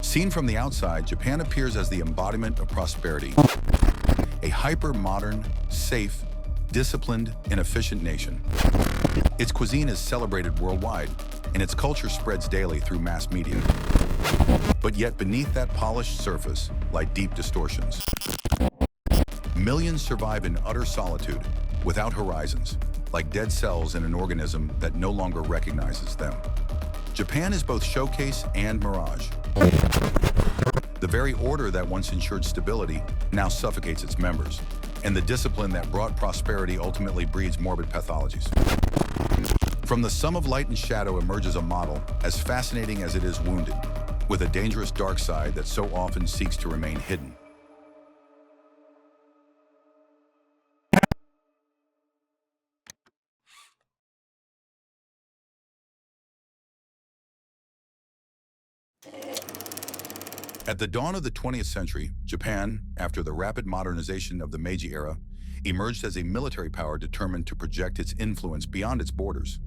Seen from the outside, Japan appears as the embodiment of prosperity. A hyper-modern, safe, disciplined, and efficient nation. Its cuisine is celebrated worldwide, and its culture spreads daily through mass media. But yet beneath that polished surface lie deep distortions. Millions survive in utter solitude, without horizons, like dead cells in an organism that no longer recognizes them. Japan is both showcase and mirage. The very order that once ensured stability now suffocates its members, and the discipline that brought prosperity ultimately breeds morbid pathologies. From the sum of light and shadow emerges a model as fascinating as it is wounded, with a dangerous dark side that so often seeks to remain hidden. At the dawn of the 20th century, Japan, after the rapid modernization of the Meiji era, emerged as a military power determined to project its influence beyond its borders.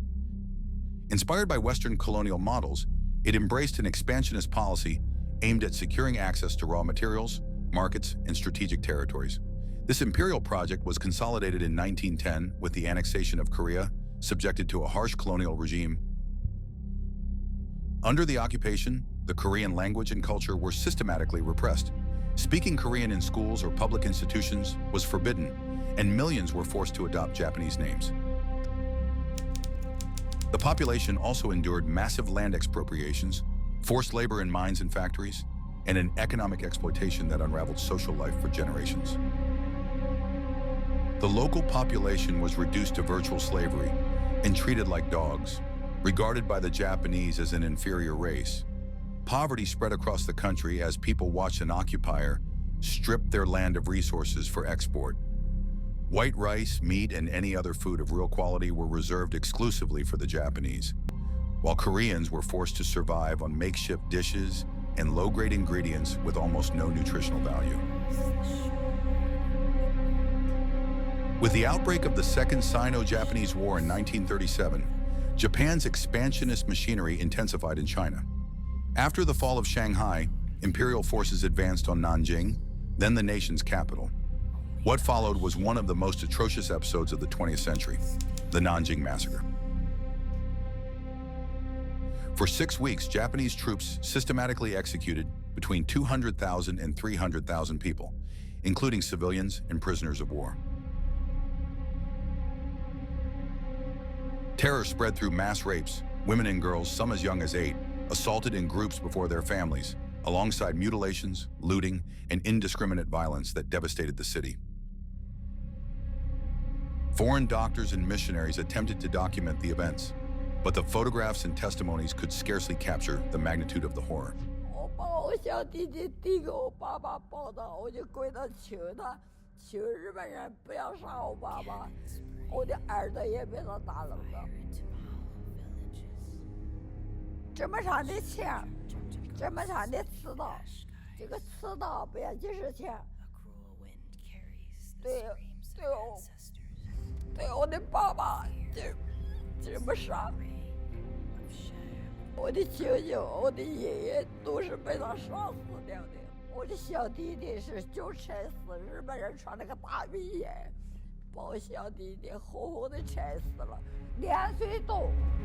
Inspired by Western colonial models, it embraced an expansionist policy aimed at securing access to raw materials, markets, and strategic territories. This imperial project was consolidated in 1910 with the annexation of Korea, subjected to a harsh colonial regime. Under the occupation, the Korean language and culture were systematically repressed. Speaking Korean in schools or public institutions was forbidden, and millions were forced to adopt Japanese names. The population also endured massive land expropriations, forced labor in mines and factories, and an economic exploitation that unraveled social life for generations. The local population was reduced to virtual slavery and treated like dogs, regarded by the Japanese as an inferior race. Poverty spread across the country as people watched an occupier strip their land of resources for export. White rice, meat, and any other food of real quality were reserved exclusively for the Japanese, while Koreans were forced to survive on makeshift dishes and low-grade ingredients with almost no nutritional value. With the outbreak of the Second Sino-Japanese War in 1937, Japan's expansionist machinery intensified in China. After the fall of Shanghai, imperial forces advanced on Nanjing, then the nation's capital. What followed was one of the most atrocious episodes of the 20th century, the Nanjing Massacre. For 6 weeks, Japanese troops systematically executed between 200,000 and 300,000 people, including civilians and prisoners of war. Terror spread through mass rapes, women and girls, some as young as 8, assaulted in groups before their families, alongside mutilations, looting, and indiscriminate violence that devastated the city. Foreign doctors and missionaries attempted to document the events, but the photographs and testimonies could scarcely capture the magnitude of the horror.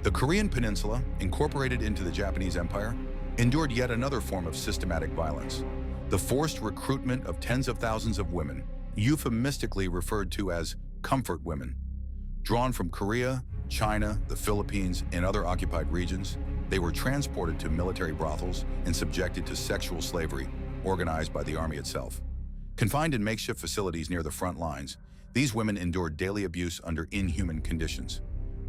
The Korean Peninsula, incorporated into the Japanese Empire, endured yet another form of systematic violence: the forced recruitment of tens of thousands of women, euphemistically referred to as comfort women. Drawn from Korea, China, the Philippines, and other occupied regions, they were transported to military brothels and subjected to sexual slavery, organized by the army itself. Confined in makeshift facilities near the front lines, these women endured daily abuse under inhuman conditions: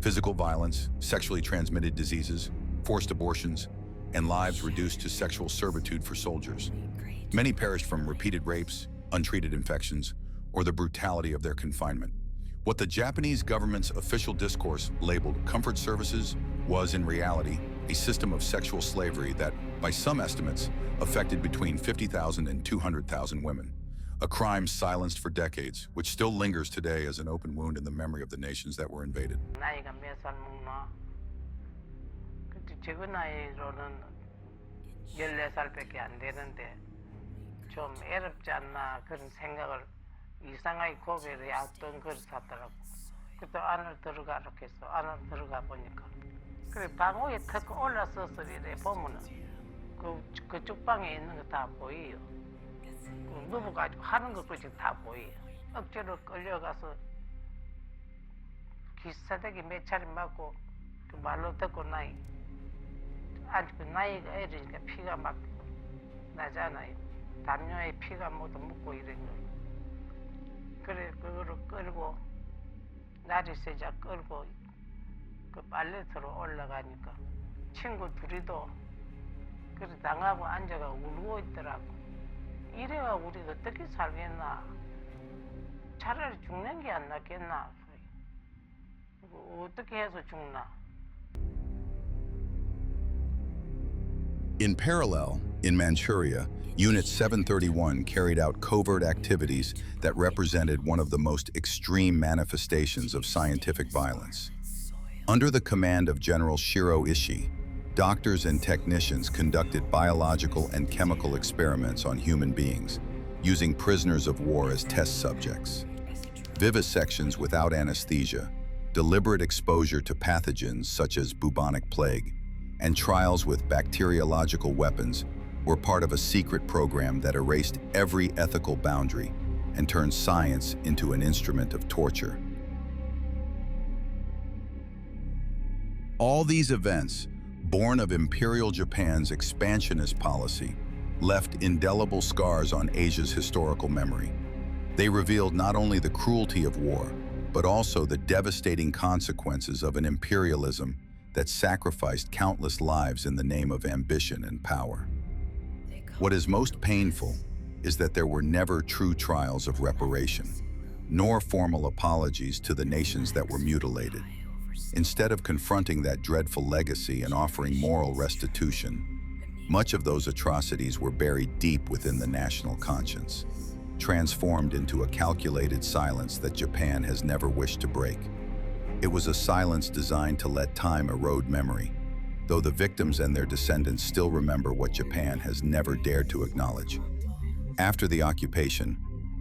physical violence, sexually transmitted diseases, forced abortions, and lives reduced to sexual servitude for soldiers. Many perished from repeated rapes, untreated infections, or the brutality of their confinement. What the Japanese government's official discourse labeled comfort services was, in reality, a system of sexual slavery that, by some estimates, affected between 50,000 and 200,000 women. A crime silenced for decades, which still lingers today as an open wound in the memory of the nations that were invaded. 14살밖에 안 되는데 좀 애롭지 않나 그런 생각을 이상하게 고개를 약던 그릇 샀더라고. 그때 안을 들어가라고 했어. 안을 들어가 보니까 그래 방울이 턱 올라서서 이래 보면은 그 쪽방에 있는 거 다 보여요. 누워가지고 하는 것까지 다 보여요. 억지로 끌려가서 기사대기 몇 차례 맞고 그 말로 듣고 나이 아직 그 나이가 어리니까 피가 막 나잖아요. 담요에 피가 모두 묻고 이런 거. 그래 그거를 끌고 날이 새자 끌고 그 빨래터로 올라가니까 친구 둘이도 그래 당하고 앉아가 울고 있더라고. 이래가 우리 어떻게 살겠나. 차라리 죽는 게 안 낫겠나. 어떻게 해서 죽나. In parallel, in Manchuria, Unit 731 carried out covert activities that represented one of the most extreme manifestations of scientific violence. Under the command of General Shiro Ishii, doctors and technicians conducted biological and chemical experiments on human beings, using prisoners of war as test subjects. Vivisections without anesthesia, deliberate exposure to pathogens such as bubonic plague, and trials with bacteriological weapons were part of a secret program that erased every ethical boundary and turned science into an instrument of torture. All these events, born of Imperial Japan's expansionist policy, left indelible scars on Asia's historical memory. They revealed not only the cruelty of war, but also the devastating consequences of an imperialism that sacrificed countless lives in the name of ambition and power. What is most painful is that there were never true trials of reparation, nor formal apologies to the nations that were mutilated. Instead of confronting that dreadful legacy and offering moral restitution, much of those atrocities were buried deep within the national conscience, transformed into a calculated silence that Japan has never wished to break. It was a silence designed to let time erode memory, though the victims and their descendants still remember what Japan has never dared to acknowledge. After the occupation,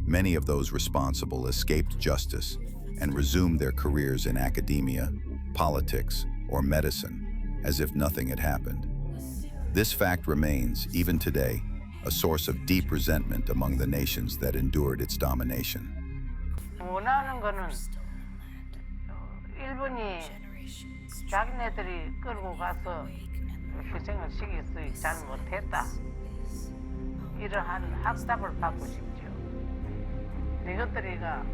many of those responsible escaped justice and resumed their careers in academia, politics, or medicine, as if nothing had happened. This fact remains, even today, a source of deep resentment among the nations that endured its domination. 일본이 자기네들이 끌고 가서 희생을 시킬 수 잘 못했다. 이러한 학답을 받고 싶죠. 이것들이가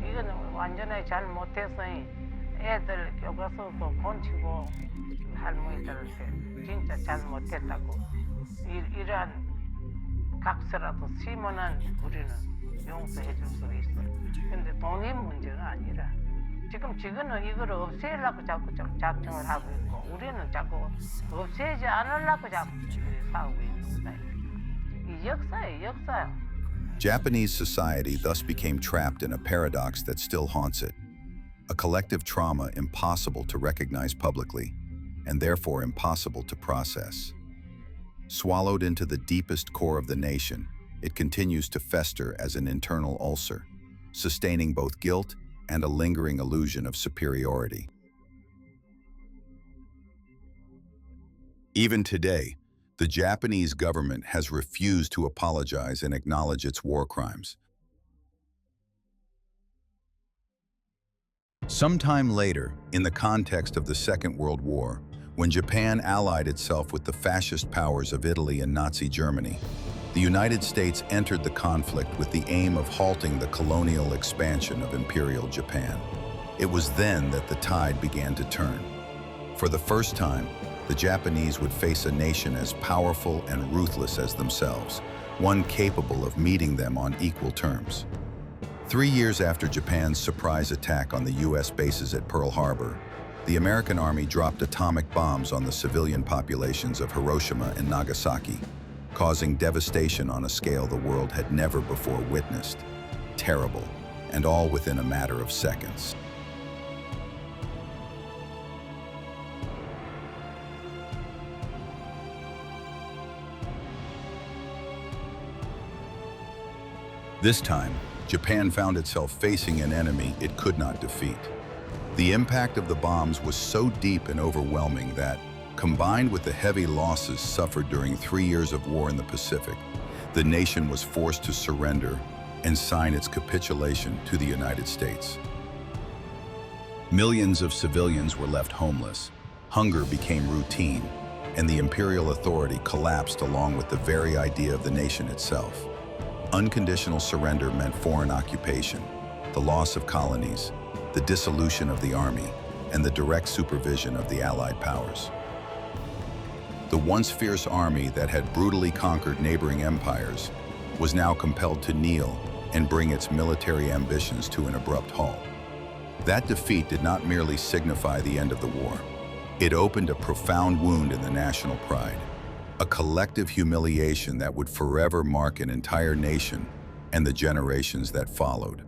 이거는 완전히 잘 못해서 애들 교과서도 곤치고 할머니들한테 진짜 잘 못했다고 이러한 각서라도 쓰면은 우리는 용서해 줄 수 있어. 근데 돈이 문제가 아니라 지금 지금은 이걸 없애려고 자꾸 작정을 하고 있고 우리는 자꾸 없애지 않으려고 자꾸 싸우고 있는 거다. 이 역사예요, 역사. Japanese society thus became trapped in a paradox that still haunts it. A collective trauma impossible to recognize publicly, and therefore impossible to process. Swallowed into the deepest core of the nation, it continues to fester as an internal ulcer, sustaining both guilt and a lingering illusion of superiority. Even today, the Japanese government has refused to apologize and acknowledge its war crimes. Sometime later, in the context of the Second World War, when Japan allied itself with the fascist powers of Italy and Nazi Germany, the United States entered the conflict with the aim of halting the colonial expansion of Imperial Japan. It was then that the tide began to turn. For the first time, the Japanese would face a nation as powerful and ruthless as themselves, one capable of meeting them on equal terms. 3 years after Japan's surprise attack on the U.S. bases at Pearl Harbor, the American Army dropped atomic bombs on the civilian populations of Hiroshima and Nagasaki, causing devastation on a scale the world had never before witnessed. Terrible, and all within a matter of seconds. This time, Japan found itself facing an enemy it could not defeat. The impact of the bombs was so deep and overwhelming that, combined with the heavy losses suffered during 3 years of war in the Pacific, the nation was forced to surrender and sign its capitulation to the United States. Millions of civilians were left homeless, hunger became routine, and the imperial authority collapsed along with the very idea of the nation itself. Unconditional surrender meant foreign occupation, the loss of colonies, the dissolution of the army, and the direct supervision of the Allied powers. The once fierce army that had brutally conquered neighboring empires was now compelled to kneel and bring its military ambitions to an abrupt halt. That defeat did not merely signify the end of the war. It opened a profound wound in the national pride, a collective humiliation that would forever mark an entire nation and the generations that followed.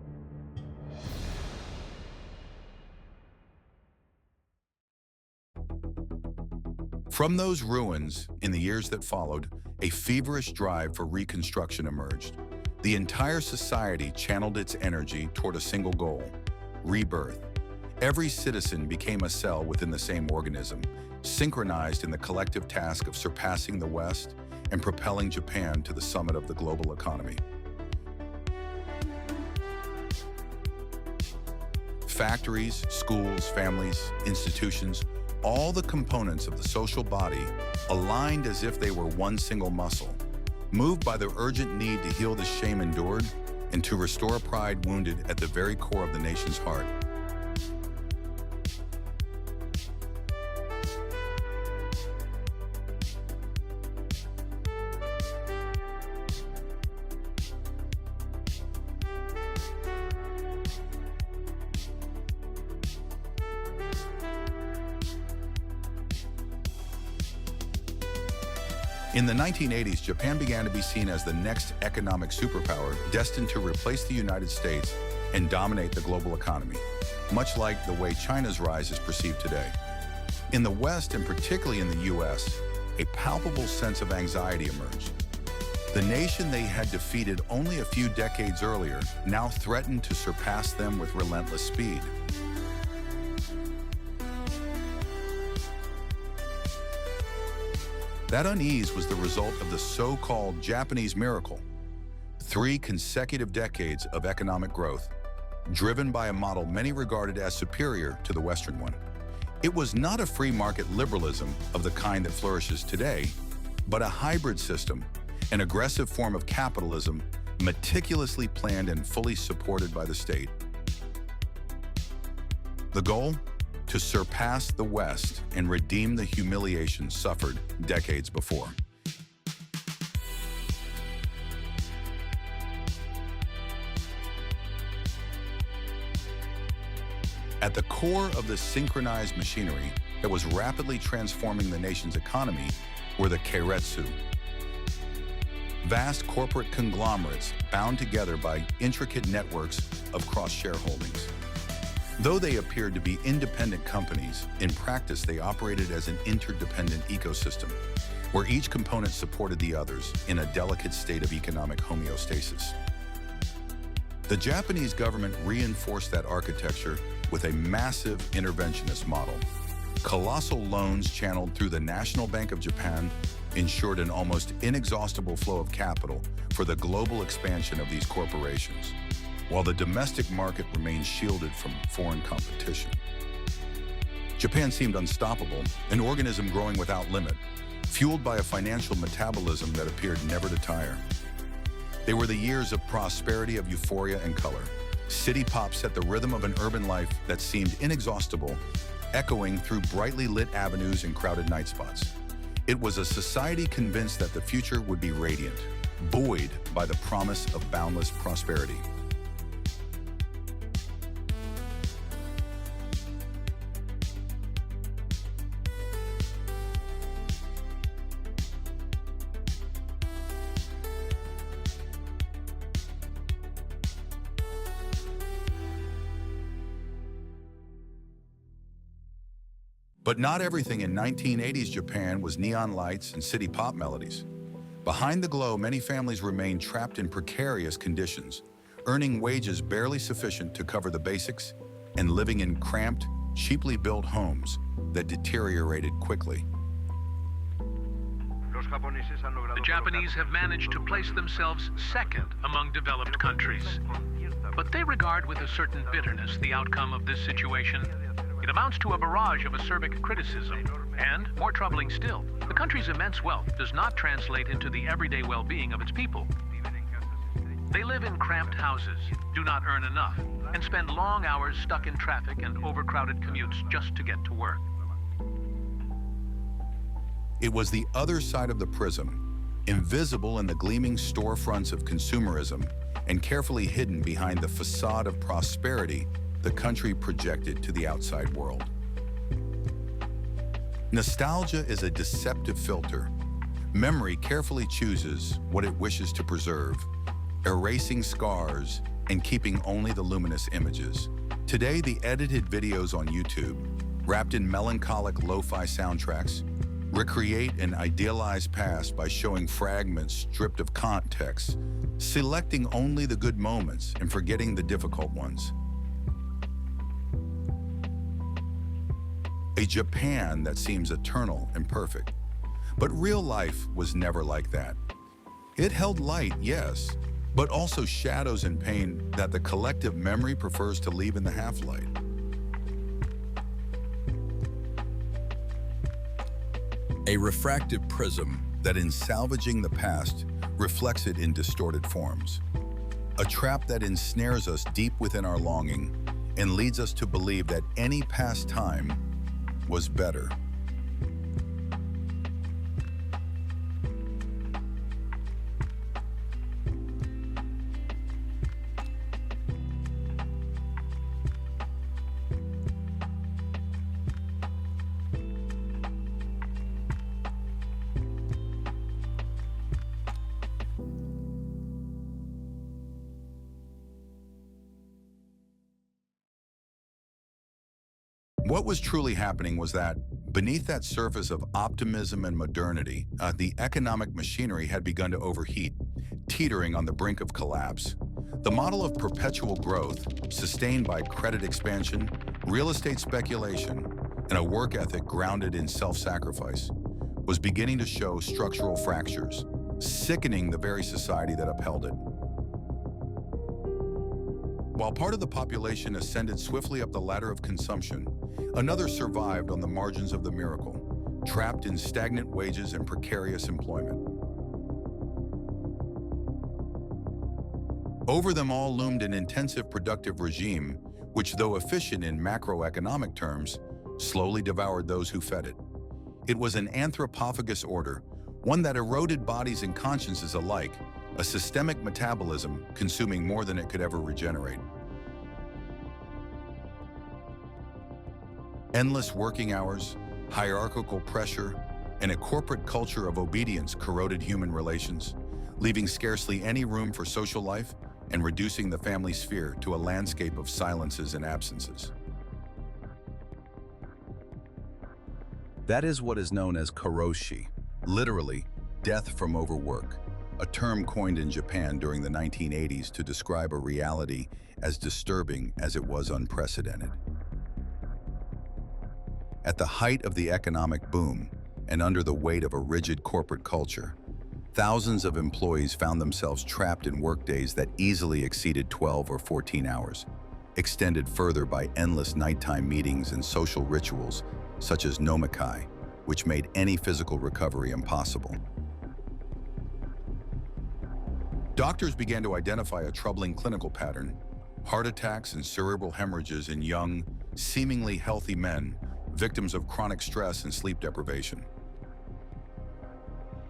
From those ruins, in the years that followed, a feverish drive for reconstruction emerged. The entire society channeled its energy toward a single goal: rebirth. Every citizen became a cell within the same organism, synchronized in the collective task of surpassing the West and propelling Japan to the summit of the global economy. Factories, schools, families, institutions, all the components of the social body aligned as if they were one single muscle, moved by the urgent need to heal the shame endured and to restore pride wounded at the very core of the nation's heart. In the 1980s, Japan began to be seen as the next economic superpower destined to replace the United States and dominate the global economy, much like the way China's rise is perceived today. In the West, and particularly in the US, a palpable sense of anxiety emerged. The nation they had defeated only a few decades earlier now threatened to surpass them with relentless speed. That unease was the result of the so-called Japanese miracle: 3 consecutive decades of economic growth, driven by a model many regarded as superior to the Western one. It was not a free market liberalism of the kind that flourishes today, but a hybrid system, an aggressive form of capitalism, meticulously planned and fully supported by the state. The goal? To surpass the West and redeem the humiliation suffered decades before. At the core of the synchronized machinery that was rapidly transforming the nation's economy were the keiretsu, vast corporate conglomerates bound together by intricate networks of cross-shareholdings. Though they appeared to be independent companies, in practice they operated as an interdependent ecosystem, where each component supported the others in a delicate state of economic homeostasis. The Japanese government reinforced that architecture with a massive interventionist model. Colossal loans channeled through the National Bank of Japan ensured an almost inexhaustible flow of capital for the global expansion of these corporations, while the domestic market remained shielded from foreign competition. Japan seemed unstoppable, an organism growing without limit, fueled by a financial metabolism that appeared never to tire. They were the years of prosperity, of euphoria and color. City pop set the rhythm of an urban life that seemed inexhaustible, echoing through brightly lit avenues and crowded night spots. It was a society convinced that the future would be radiant, buoyed by the promise of boundless prosperity. But not everything in 1980s Japan was neon lights and city pop melodies. Behind the glow, many families remain trapped in precarious conditions, earning wages barely sufficient to cover the basics and living in cramped, cheaply built homes that deteriorated quickly. The Japanese have managed to place themselves second among developed countries. But they regard with a certain bitterness the outcome of this situation. It amounts to a barrage of acerbic criticism. And, more troubling still, the country's immense wealth does not translate into the everyday well-being of its people. They live in cramped houses, do not earn enough, and spend long hours stuck in traffic and overcrowded commutes just to get to work. It was the other side of the prism, invisible in the gleaming storefronts of consumerism and carefully hidden behind the facade of prosperity the country projected to the outside world. Nostalgia is a deceptive filter. Memory carefully chooses what it wishes to preserve, erasing scars and keeping only the luminous images. Today, the edited videos on YouTube, wrapped in melancholic lo-fi soundtracks, recreate an idealized past by showing fragments stripped of context, selecting only the good moments and forgetting the difficult ones. A Japan that seems eternal and perfect. But real life was never like that. It held light, yes, but also shadows and pain that the collective memory prefers to leave in the half-light. A refractive prism that, in salvaging the past, reflects it in distorted forms. A trap that ensnares us deep within our longing and leads us to believe that any past time was better. What was truly happening was that, beneath that surface of optimism and modernity, the economic machinery had begun to overheat, teetering on the brink of collapse. The model of perpetual growth, sustained by credit expansion, real estate speculation, and a work ethic grounded in self-sacrifice, was beginning to show structural fractures, sickening the very society that upheld it. While part of the population ascended swiftly up the ladder of consumption, another survived on the margins of the miracle, trapped in stagnant wages and precarious employment. Over them all loomed an intensive productive regime, which, though efficient in macroeconomic terms, slowly devoured those who fed it. It was an anthropophagus order, one that eroded bodies and consciences alike, a systemic metabolism consuming more than it could ever regenerate. Endless working hours, hierarchical pressure, and a corporate culture of obedience corroded human relations, leaving scarcely any room for social life and reducing the family sphere to a landscape of silences and absences. That is what is known as karōshi, literally, death from overwork, a term coined in Japan during the 1980s to describe a reality as disturbing as it was unprecedented. At the height of the economic boom, and under the weight of a rigid corporate culture, thousands of employees found themselves trapped in workdays that easily exceeded 12 or 14 hours, extended further by endless nighttime meetings and social rituals such as nomikai, which made any physical recovery impossible. Doctors began to identify a troubling clinical pattern: heart attacks and cerebral hemorrhages in young, seemingly healthy men, victims of chronic stress and sleep deprivation.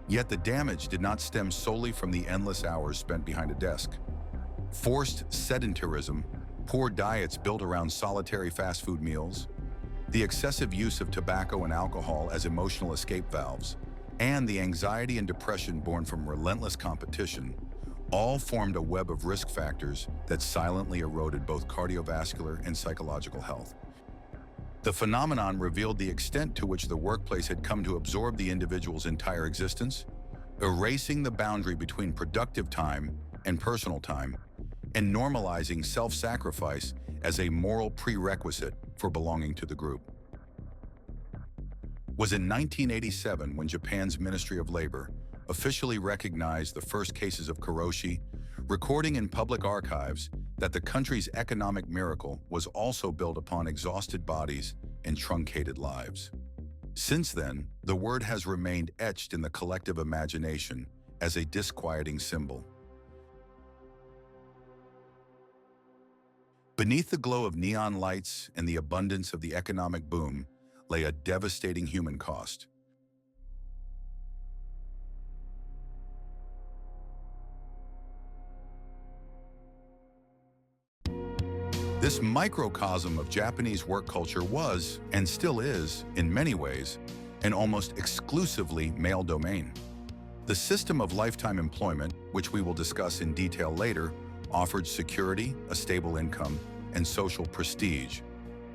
Yet the damage did not stem solely from the endless hours spent behind a desk. Forced sedentarism, poor diets built around solitary fast food meals, the excessive use of tobacco and alcohol as emotional escape valves, and the anxiety and depression born from relentless competition, all formed a web of risk factors that silently eroded both cardiovascular and psychological health. The phenomenon revealed the extent to which the workplace had come to absorb the individual's entire existence, erasing the boundary between productive time and personal time, and normalizing self-sacrifice as a moral prerequisite for belonging to the group. It was in 1987 when Japan's Ministry of Labor officially recognized the first cases of karōshi, recording in public archives that the country's economic miracle was also built upon exhausted bodies and truncated lives. Since then, the word has remained etched in the collective imagination as a disquieting symbol. Beneath the glow of neon lights and the abundance of the economic boom lay a devastating human cost. This microcosm of Japanese work culture was, and still is, in many ways, an almost exclusively male domain. The system of lifetime employment, which we will discuss in detail later, offered security, a stable income, and social prestige.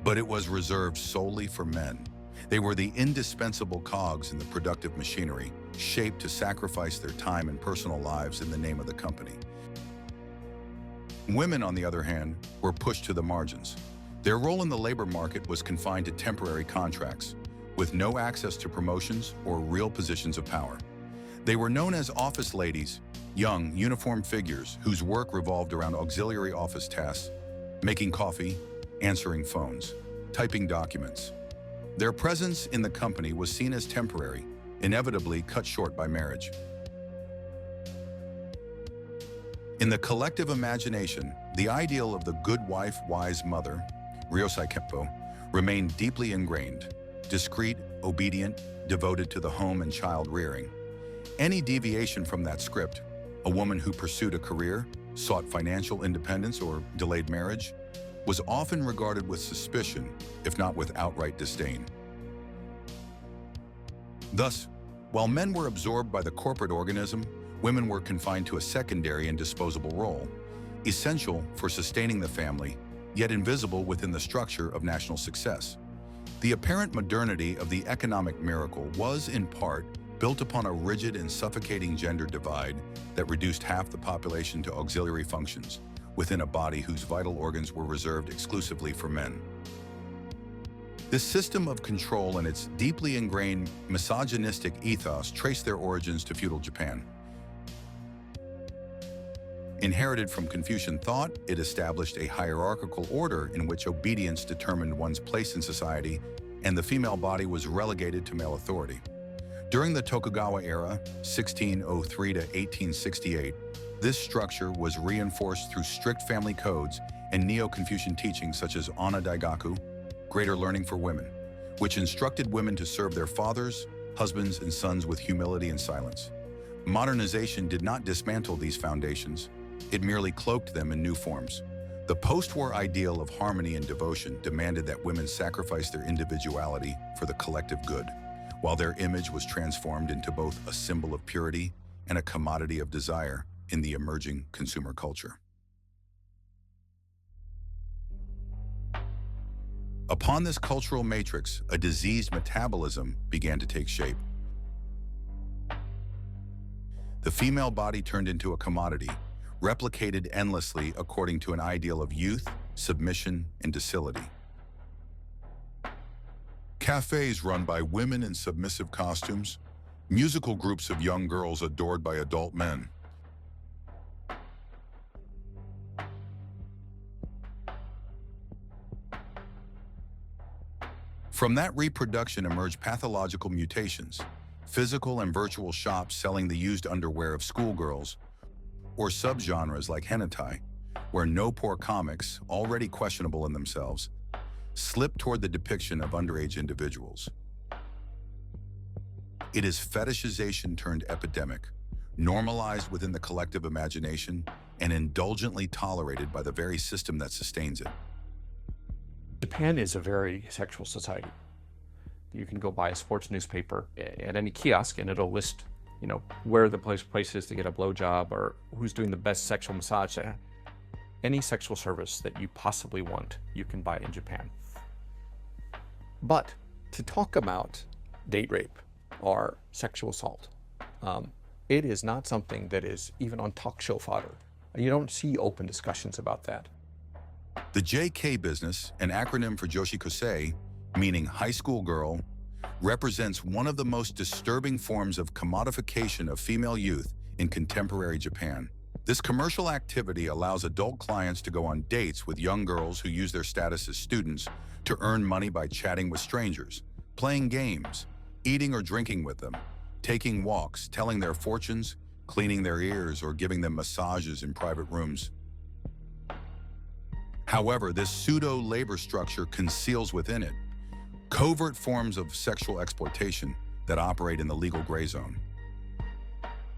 But it was reserved solely for men. They were the indispensable cogs in the productive machinery, shaped to sacrifice their time and personal lives in the name of the company. Women, on the other hand, were pushed to the margins. Their role in the labor market was confined to temporary contracts, with no access to promotions or real positions of power. They were known as office ladies, young, uniformed figures whose work revolved around auxiliary office tasks, making coffee, answering phones, typing documents. Their presence in the company was seen as temporary, inevitably cut short by marriage. In the collective imagination, the ideal of the good wife, wise mother, Ryosai Keppo, remained deeply ingrained, discreet, obedient, devoted to the home and child rearing. Any deviation from that script, a woman who pursued a career, sought financial independence, or delayed marriage, was often regarded with suspicion, if not with outright disdain. Thus, while men were absorbed by the corporate organism, women were confined to a secondary and disposable role, essential for sustaining the family, yet invisible within the structure of national success. The apparent modernity of the economic miracle was, in part, built upon a rigid and suffocating gender divide that reduced half the population to auxiliary functions, within a body whose vital organs were reserved exclusively for men. This system of control and its deeply ingrained misogynistic ethos trace their origins to feudal Japan. Inherited from Confucian thought, it established a hierarchical order in which obedience determined one's place in society, and the female body was relegated to male authority. During the Tokugawa era, 1603 to 1868, this structure was reinforced through strict family codes and Neo-Confucian teachings such as Ana Daigaku, greater learning for women, which instructed women to serve their fathers, husbands, and sons with humility and silence. Modernization did not dismantle these foundations. It merely cloaked them in new forms. The post-war ideal of harmony and devotion demanded that women sacrifice their individuality for the collective good, while their image was transformed into both a symbol of purity and a commodity of desire in the emerging consumer culture. Upon this cultural matrix, a diseased metabolism began to take shape. The female body turned into a commodity, replicated endlessly according to an ideal of youth, submission, and docility. Cafes run by women in submissive costumes, musical groups of young girls adored by adult men. From that reproduction emerged pathological mutations, physical and virtual shops selling the used underwear of schoolgirls, or subgenres like hentai, where no-poor comics, already questionable in themselves, slip toward the depiction of underage individuals. It is fetishization turned epidemic, normalized within the collective imagination and indulgently tolerated by the very system that sustains it. Japan is a very sexual society. You can go buy a sports newspaper at any kiosk and it'll list, where the place is to get a blowjob or who's doing the best sexual massage. Any sexual service that you possibly want, you can buy in Japan. But to talk about date rape or sexual assault, It is not something that is even on talk show fodder. You don't see open discussions about that. The JK business, an acronym for Joshi Kosei, meaning high school girl, represents one of the most disturbing forms of commodification of female youth in contemporary Japan. This commercial activity allows adult clients to go on dates with young girls who use their status as students to earn money by chatting with strangers, playing games, eating or drinking with them, taking walks, telling their fortunes, cleaning their ears, or giving them massages in private rooms. However, this pseudo-labor structure conceals within it covert forms of sexual exploitation that operate in the legal gray zone.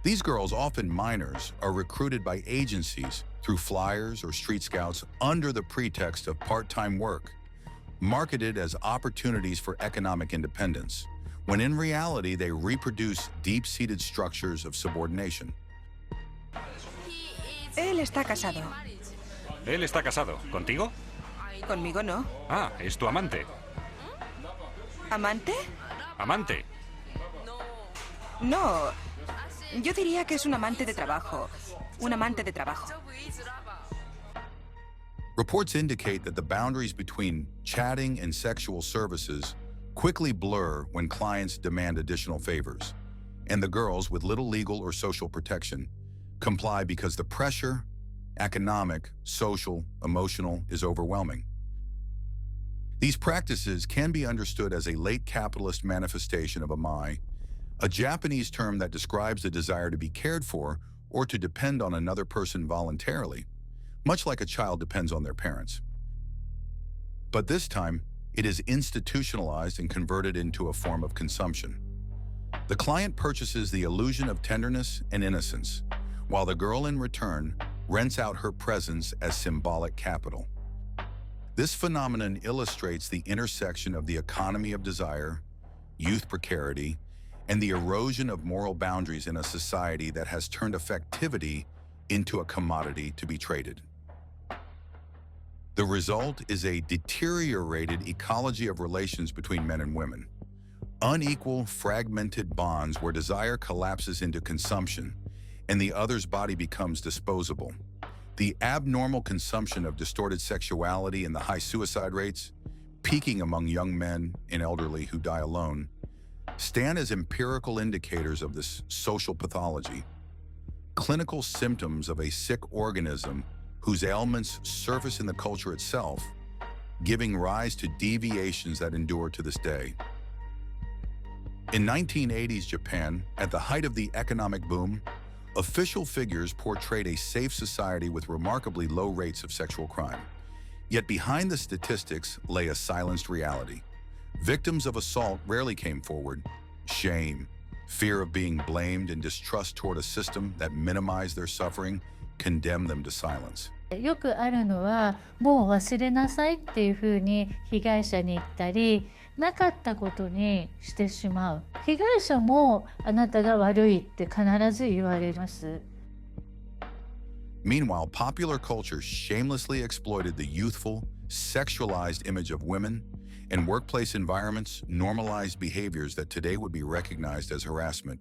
These girls, often minors, are recruited by agencies through flyers or street scouts under the pretext of part-time work, marketed as opportunities for economic independence, when in reality they reproduce deep-seated structures of subordination. Él está casado. Él está casado. ¿Contigo? Conmigo no. Ah, es tu amante. ¿Amante? Amante. No. Yo diría que es un amante de trabajo. Un amante de trabajo. Reports indicate that the boundaries between chatting and sexual services quickly blur when clients demand additional favors, and the girls with little legal or social protection comply because the pressure, economic, social, emotional, is overwhelming. These practices can be understood as a late capitalist manifestation of amai, a Japanese term that describes the desire to be cared for or to depend on another person voluntarily, much like a child depends on their parents. But this time, it is institutionalized and converted into a form of consumption. The client purchases the illusion of tenderness and innocence, while the girl in return rents out her presence as symbolic capital. This phenomenon illustrates the intersection of the economy of desire, youth precarity, and the erosion of moral boundaries in a society that has turned affectivity into a commodity to be traded. The result is a deteriorated ecology of relations between men and women. Unequal, fragmented bonds where desire collapses into consumption and the other's body becomes disposable. The abnormal consumption of distorted sexuality and the high suicide rates, peaking among young men and elderly who die alone, stand as empirical indicators of this social pathology, clinical symptoms of a sick organism whose ailments surface in the culture itself, giving rise to deviations that endure to this day. In 1980s Japan, at the height of the economic boom, official figures portrayed a safe society with remarkably low rates of sexual crime. Yet behind the statistics lay a silenced reality. Victims of assault rarely came forward. Shame, fear of being blamed, and distrust toward a system that minimized their suffering condemned them to silence. よくあるのはもう忘れなさいっていうふうに被害者に言ったりなかったことにしてしまう。被害者もあなたが悪いって必ず言われます。Meanwhile, popular culture shamelessly exploited the youthful, sexualized image of women, and workplace environments normalized behaviors that today would be recognized as harassment.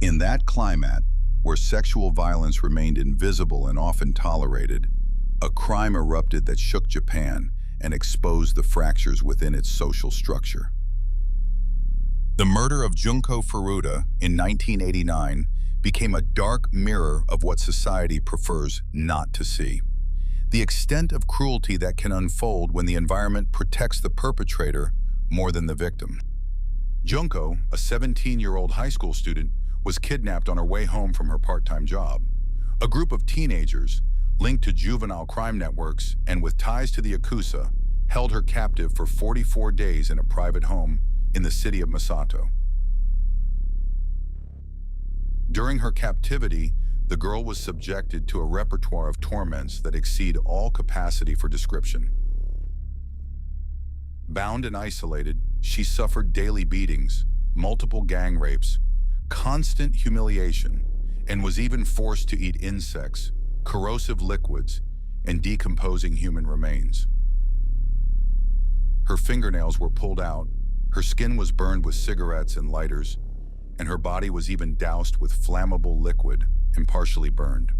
In that climate, where sexual violence remained invisible and often tolerated, a crime erupted that shook Japan and exposed the fractures within its social structure. The murder of Junko Furuta in 1989 became a dark mirror of what society prefers not to see. The extent of cruelty that can unfold when the environment protects the perpetrator more than the victim. Junko, a 17-year-old high school student, was kidnapped on her way home from her part-time job. A group of teenagers, linked to juvenile crime networks and with ties to the Yakuza, held her captive for 44 days in a private home in the city of Masato. During her captivity, the girl was subjected to a repertoire of torments that exceed all capacity for description. Bound and isolated, she suffered daily beatings, multiple gang rapes, constant humiliation, and was even forced to eat insects, corrosive liquids, and decomposing human remains. Her fingernails were pulled out, her skin was burned with cigarettes and lighters, and her body was even doused with flammable liquid and partially burned.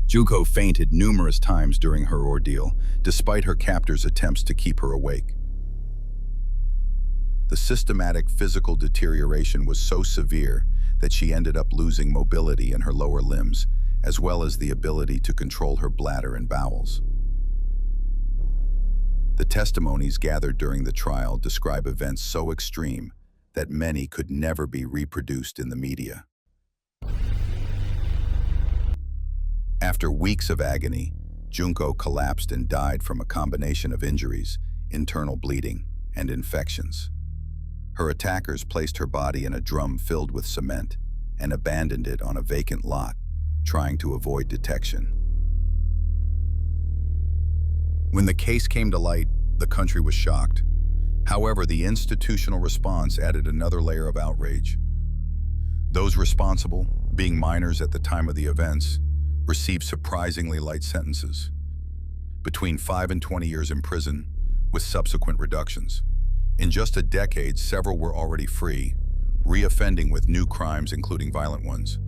Junko fainted numerous times during her ordeal, despite her captors' attempts to keep her awake. The systematic physical deterioration was so severe that she ended up losing mobility in her lower limbs, as well as the ability to control her bladder and bowels. The testimonies gathered during the trial describe events so extreme that many could never be reproduced in the media. After weeks of agony, Junko collapsed and died from a combination of injuries, internal bleeding, and infections. Her attackers placed her body in a drum filled with cement and abandoned it on a vacant lot, trying to avoid detection. When the case came to light, the country was shocked. However, the institutional response added another layer of outrage. Those responsible, being minors at the time of the events, received surprisingly light sentences, between 5 and 20 years in prison, with subsequent reductions. In just a decade, several were already free, reoffending with new crimes, including violent ones.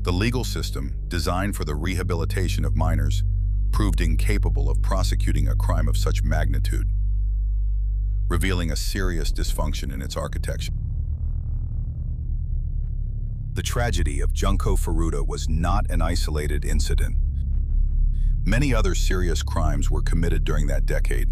The legal system, designed for the rehabilitation of minors, proved incapable of prosecuting a crime of such magnitude, revealing a serious dysfunction in its architecture. The tragedy of Junko Furuta was not an isolated incident. Many other serious crimes were committed during that decade.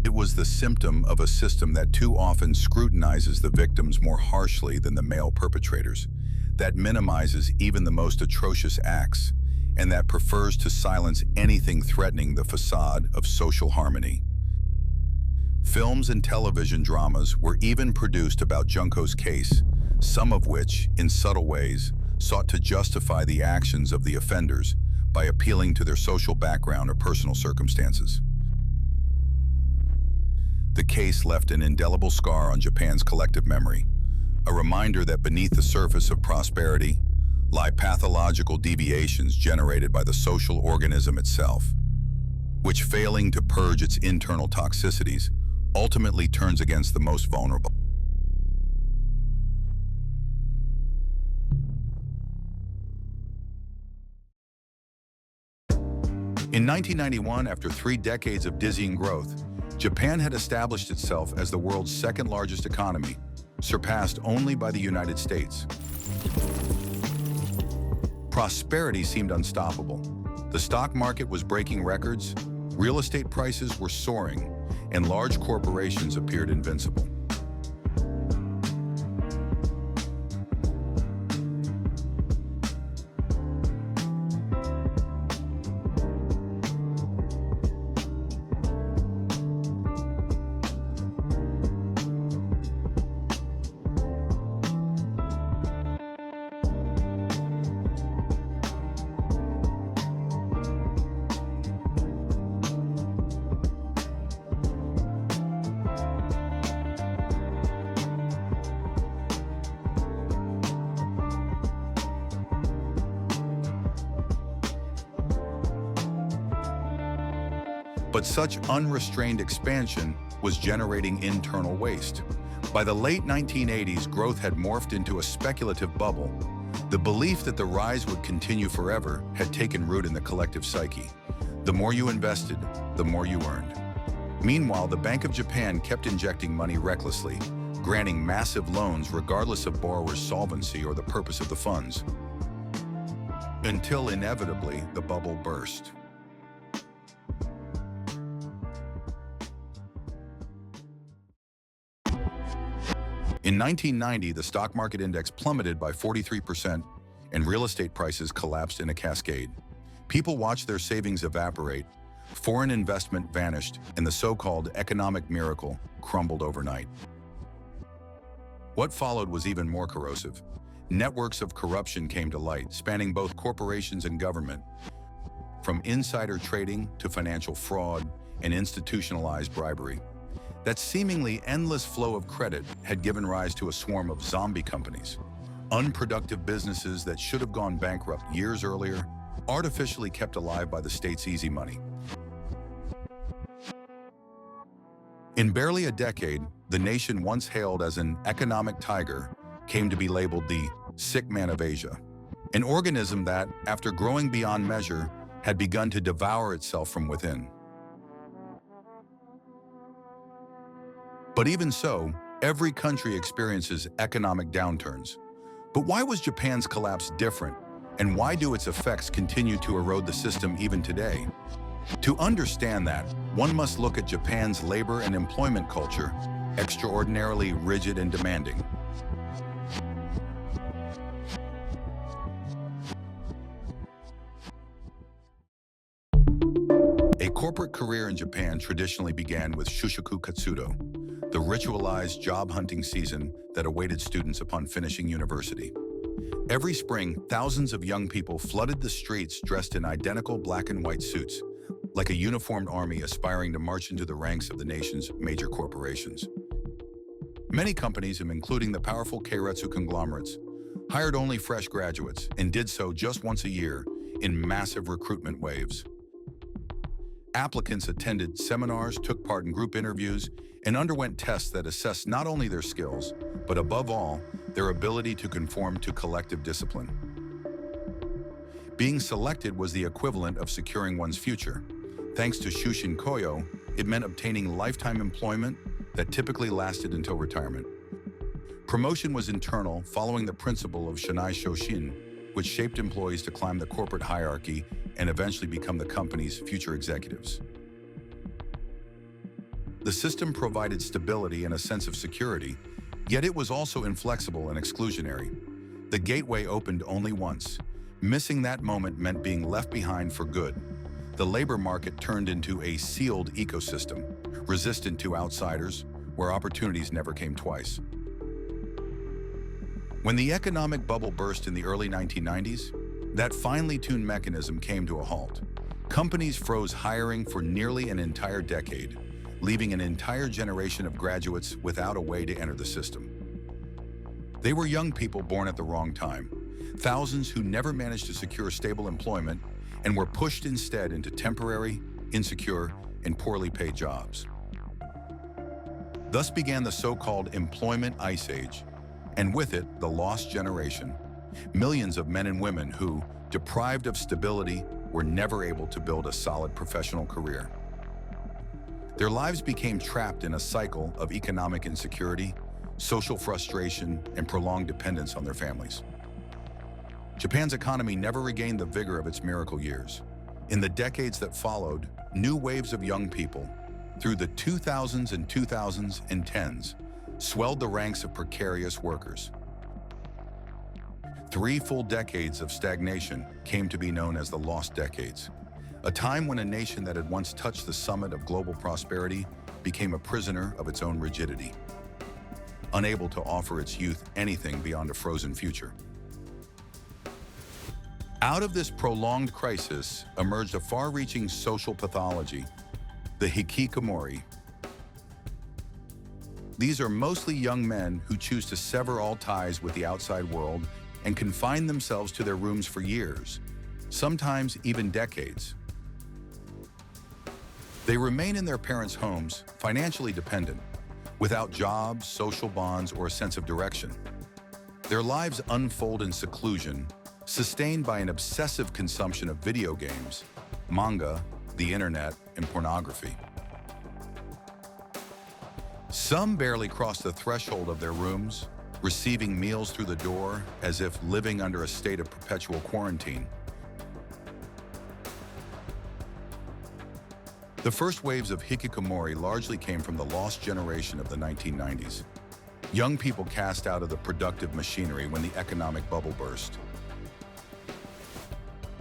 It was the symptom of a system that too often scrutinizes the victims more harshly than the male perpetrators, that minimizes even the most atrocious acts, and that prefers to silence anything threatening the facade of social harmony. Films and television dramas were even produced about Junko's case, some of which, in subtle ways, sought to justify the actions of the offenders by appealing to their social background or personal circumstances. The case left an indelible scar on Japan's collective memory, a reminder that beneath the surface of prosperity lie pathological deviations generated by the social organism itself, which, failing to purge its internal toxicities, ultimately turns against the most vulnerable. In 1991, after 3 decades of dizzying growth, Japan had established itself as the world's second largest economy, surpassed only by the United States. Prosperity seemed unstoppable. The stock market was breaking records, real estate prices were soaring, and large corporations appeared invincible. But such unrestrained expansion was generating internal waste. By the late 1980s, growth had morphed into a speculative bubble. The belief that the rise would continue forever had taken root in the collective psyche. The more you invested, the more you earned. Meanwhile, the Bank of Japan kept injecting money recklessly, granting massive loans regardless of borrowers' solvency or the purpose of the funds, until inevitably the bubble burst. In 1990, the stock market index plummeted by 43% and real estate prices collapsed in a cascade. People watched their savings evaporate, foreign investment vanished, and the so-called economic miracle crumbled overnight. What followed was even more corrosive. Networks of corruption came to light, spanning both corporations and government, from insider trading to financial fraud and institutionalized bribery. That seemingly endless flow of credit had given rise to a swarm of zombie companies. Unproductive businesses that should have gone bankrupt years earlier, artificially kept alive by the state's easy money. In barely a decade, the nation once hailed as an economic tiger came to be labeled the sick man of Asia, an organism that, after growing beyond measure, had begun to devour itself from within. But even so, every country experiences economic downturns. But why was Japan's collapse different, and why do its effects continue to erode the system even today? To understand that, one must look at Japan's labor and employment culture, extraordinarily rigid and demanding. A corporate career in Japan traditionally began with shushoku katsudo, the ritualized job-hunting season that awaited students upon finishing university. Every spring, thousands of young people flooded the streets dressed in identical black and white suits, like a uniformed army aspiring to march into the ranks of the nation's major corporations. Many companies, including the powerful keiretsu conglomerates, hired only fresh graduates and did so just once a year in massive recruitment waves. Applicants attended seminars, took part in group interviews, and underwent tests that assessed not only their skills, but above all, their ability to conform to collective discipline. Being selected was the equivalent of securing one's future. Thanks to Shushin Koyo, it meant obtaining lifetime employment that typically lasted until retirement. Promotion was internal, following the principle of Shanai Shoshin, which shaped employees to climb the corporate hierarchy and eventually become the company's future executives. The system provided stability and a sense of security, yet it was also inflexible and exclusionary. The gateway opened only once. Missing that moment meant being left behind for good. The labor market turned into a sealed ecosystem, resistant to outsiders, where opportunities never came twice. When the economic bubble burst in the early 1990s, that finely tuned mechanism came to a halt. Companies froze hiring for nearly an entire decade, leaving an entire generation of graduates without a way to enter the system. They were young people born at the wrong time, thousands who never managed to secure stable employment and were pushed instead into temporary, insecure, and poorly paid jobs. Thus began the so-called employment ice age, and with it, the lost generation. Millions of men and women who, deprived of stability, were never able to build a solid professional career. Their lives became trapped in a cycle of economic insecurity, social frustration, and prolonged dependence on their families. Japan's economy never regained the vigor of its miracle years. In the decades that followed, new waves of young people, through the 2000s and 2010s, swelled the ranks of precarious workers. 3 full decades of stagnation came to be known as the lost decades, a time when a nation that had once touched the summit of global prosperity became a prisoner of its own rigidity, unable to offer its youth anything beyond a frozen future. Out of this prolonged crisis emerged a far-reaching social pathology, the Hikikomori. These are mostly young men who choose to sever all ties with the outside world and confine themselves to their rooms for years, sometimes even decades. They remain in their parents' homes, financially dependent, without jobs, social bonds, or a sense of direction. Their lives unfold in seclusion, sustained by an obsessive consumption of video games, manga, the internet, and pornography. Some barely cross the threshold of their rooms, receiving meals through the door as if living under a state of perpetual quarantine. The first waves of hikikomori largely came from the lost generation of the 1990s. Young people cast out of the productive machinery when the economic bubble burst.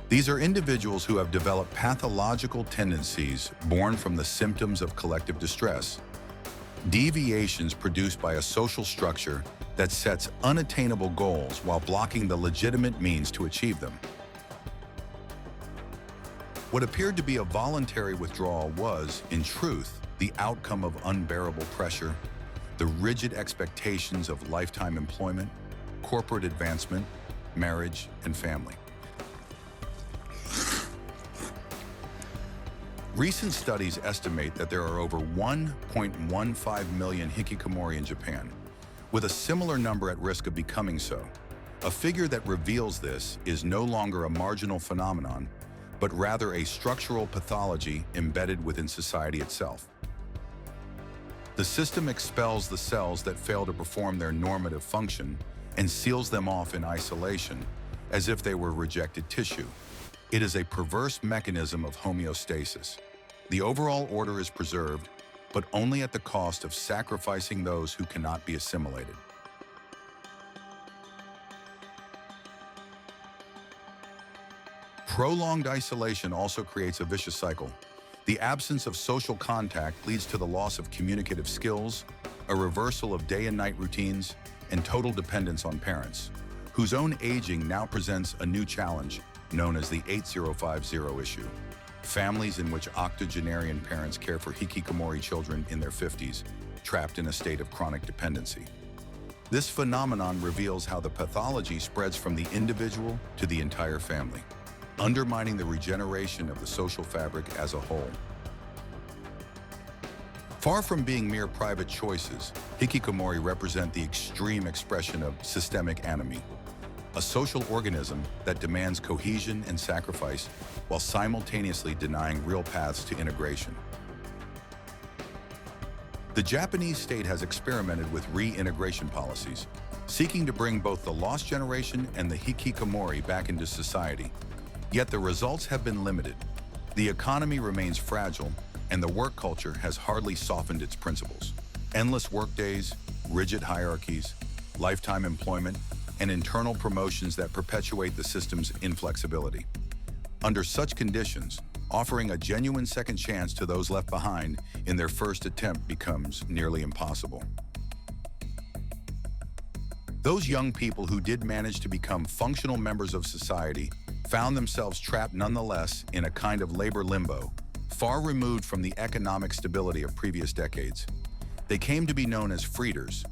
These are individuals who have developed pathological tendencies born from the symptoms of collective distress, deviations produced by a social structure that sets unattainable goals while blocking the legitimate means to achieve them. What appeared to be a voluntary withdrawal was, in truth, the outcome of unbearable pressure, the rigid expectations of lifetime employment, corporate advancement, marriage, and family. Recent studies estimate that there are over 1.15 million hikikomori in Japan, with a similar number at risk of becoming so. A figure that reveals this is no longer a marginal phenomenon, but rather a structural pathology embedded within society itself. The system expels the cells that fail to perform their normative function and seals them off in isolation, as if they were rejected tissue. It is a perverse mechanism of homeostasis. The overall order is preserved, but only at the cost of sacrificing those who cannot be assimilated. Prolonged isolation also creates a vicious cycle. The absence of social contact leads to the loss of communicative skills, a reversal of day and night routines, and total dependence on parents, whose own aging now presents a new challenge known as the 8050 issue. Families in which octogenarian parents care for hikikomori children in their 50s, trapped in a state of chronic dependency. This phenomenon reveals how the pathology spreads from the individual to the entire family, undermining the regeneration of the social fabric as a whole. Far from being mere private choices, hikikomori represent the extreme expression of systemic anomie, a social organism that demands cohesion and sacrifice while simultaneously denying real paths to integration. The Japanese state has experimented with reintegration policies, seeking to bring both the lost generation and the hikikomori back into society. Yet the results have been limited. The economy remains fragile, and the work culture has hardly softened its principles. Endless workdays, rigid hierarchies, lifetime employment, and internal promotions that perpetuate the system's inflexibility. Under such conditions, offering a genuine second chance to those left behind in their first attempt becomes nearly impossible. Those young people who did manage to become functional members of society found themselves trapped nonetheless in a kind of labor limbo, far removed from the economic stability of previous decades. They came to be known as freeders,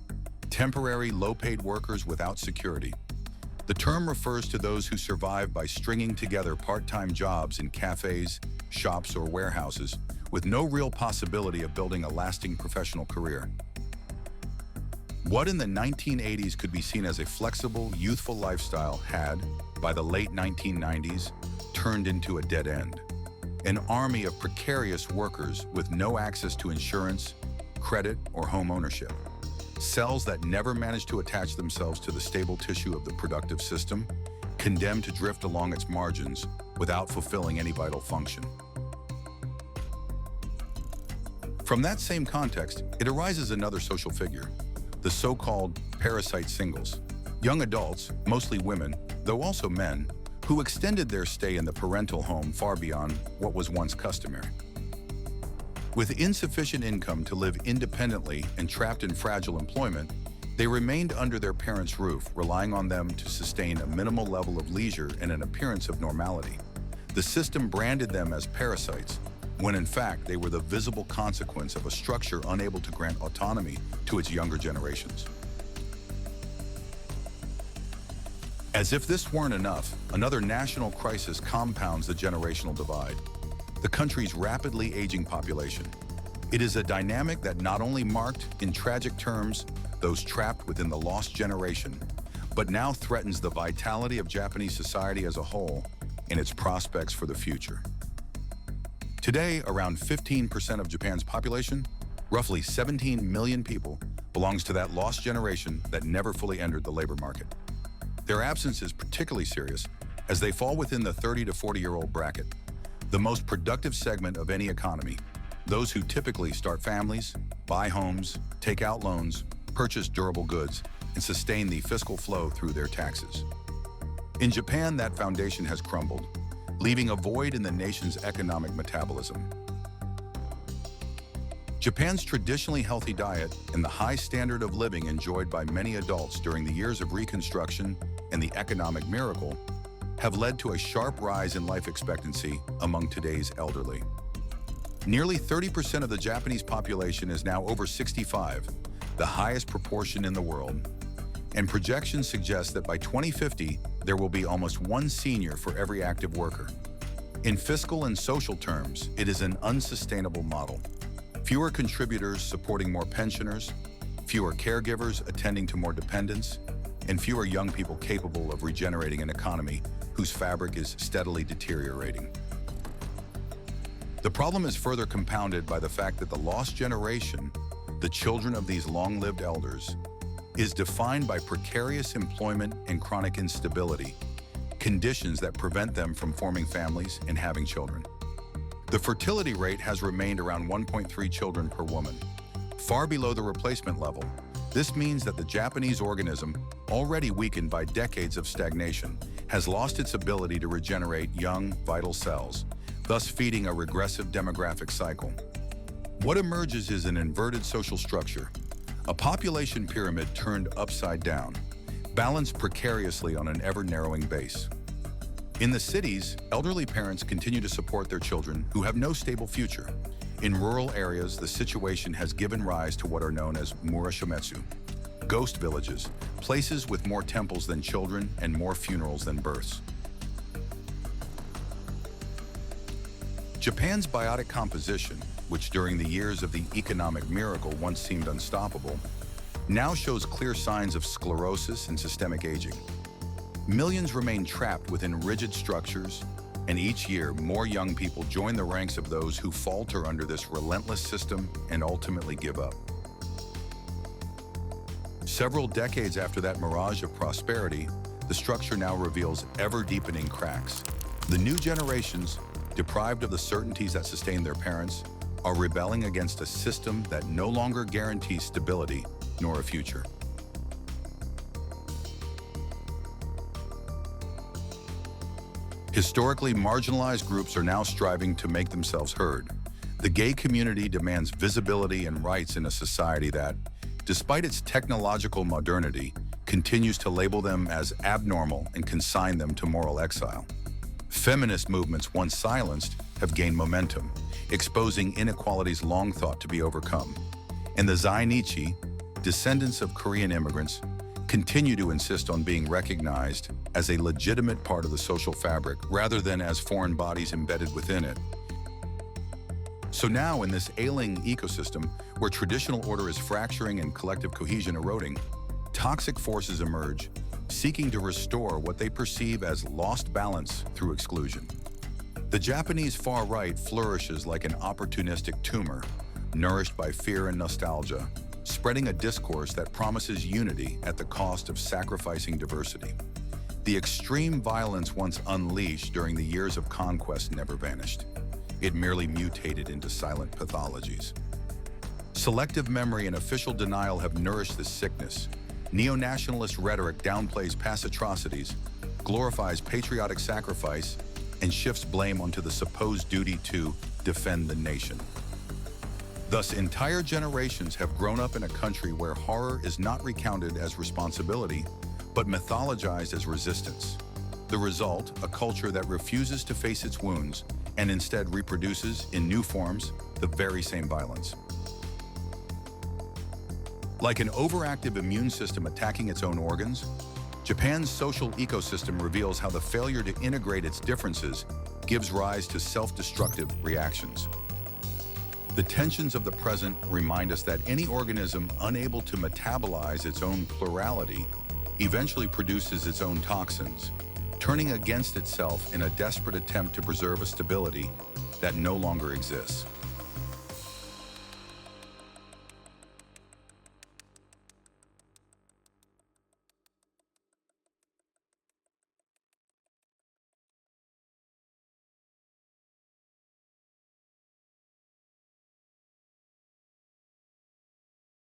temporary low-paid workers without security. The term refers to those who survive by stringing together part-time jobs in cafes, shops, or warehouses, with no real possibility of building a lasting professional career. What in the 1980s could be seen as a flexible, youthful lifestyle had, by the late 1990s, turned into a dead end. An army of precarious workers with no access to insurance, credit, or home ownership. Cells that never managed to attach themselves to the stable tissue of the productive system, condemned to drift along its margins without fulfilling any vital function. From that same context, it arises another social figure, the so-called Parasite Singles, young adults, mostly women, though also men, who extended their stay in the parental home far beyond what was once customary. With insufficient income to live independently and trapped in fragile employment, they remained under their parents' roof, relying on them to sustain a minimal level of leisure and an appearance of normality. The system branded them as parasites, when in fact they were the visible consequence of a structure unable to grant autonomy to its younger generations. As if this weren't enough, another national crisis compounds the generational divide: the country's rapidly aging population. It is a dynamic that not only marked, in tragic terms, those trapped within the lost generation, but now threatens the vitality of Japanese society as a whole and its prospects for the future. Today, around 15% of Japan's population, roughly 17 million people, belongs to that lost generation that never fully entered the labor market. Their absence is particularly serious as they fall within the 30 to 40-year-old bracket, the most productive segment of any economy, those who typically start families, buy homes, take out loans, purchase durable goods, and sustain the fiscal flow through their taxes. In Japan, that foundation has crumbled, leaving a void in the nation's economic metabolism. Japan's traditionally healthy diet and the high standard of living enjoyed by many adults during the years of Reconstruction and the economic miracle have led to a sharp rise in life expectancy among today's elderly. Nearly 30% of the Japanese population is now over 65, the highest proportion in the world. And projections suggest that by 2050, there will be almost one senior for every active worker. In fiscal and social terms, it is an unsustainable model. Fewer contributors supporting more pensioners, fewer caregivers attending to more dependents, and fewer young people capable of regenerating an economy whose fabric is steadily deteriorating. The problem is further compounded by the fact that the lost generation, the children of these long-lived elders, is defined by precarious employment and chronic instability, conditions that prevent them from forming families and having children. The fertility rate has remained around 1.3 children per woman, far below the replacement level. This means that the Japanese organism, already weakened by decades of stagnation, has lost its ability to regenerate young, vital cells, thus feeding a regressive demographic cycle. What emerges is an inverted social structure, a population pyramid turned upside down, balanced precariously on an ever-narrowing base. In the cities, elderly parents continue to support their children who have no stable future. In rural areas, the situation has given rise to what are known as murashometsu, ghost villages, places with more temples than children and more funerals than births. Japan's biotic composition, which during the years of the economic miracle once seemed unstoppable, now shows clear signs of sclerosis and systemic aging. Millions remain trapped within rigid structures, and each year more young people join the ranks of those who falter under this relentless system and ultimately give up. Several decades after that mirage of prosperity, the structure now reveals ever-deepening cracks. The new generations, deprived of the certainties that sustain their parents, are rebelling against a system that no longer guarantees stability nor a future. Historically marginalized groups are now striving to make themselves heard. The gay community demands visibility and rights in a society that, despite its technological modernity, continues to label them as abnormal and consign them to moral exile. Feminist movements, once silenced, have gained momentum, exposing inequalities long thought to be overcome. And the Zainichi, descendants of Korean immigrants, continue to insist on being recognized as a legitimate part of the social fabric rather than as foreign bodies embedded within it. So now, in this ailing ecosystem where traditional order is fracturing and collective cohesion eroding, toxic forces emerge, seeking to restore what they perceive as lost balance through exclusion. The Japanese far right flourishes like an opportunistic tumor, nourished by fear and nostalgia, spreading a discourse that promises unity at the cost of sacrificing diversity. The extreme violence once unleashed during the years of conquest never vanished. It merely mutated into silent pathologies. Selective memory and official denial have nourished this sickness. Neo-nationalist rhetoric downplays past atrocities, glorifies patriotic sacrifice, and shifts blame onto the supposed duty to defend the nation. Thus, entire generations have grown up in a country where horror is not recounted as responsibility, but mythologized as resistance. The result, a culture that refuses to face its wounds and instead reproduces, in new forms, the very same violence. Like an overactive immune system attacking its own organs, Japan's social ecosystem reveals how the failure to integrate its differences gives rise to self-destructive reactions. The tensions of the present remind us that any organism unable to metabolize its own plurality eventually produces its own toxins, turning against itself in a desperate attempt to preserve a stability that no longer exists.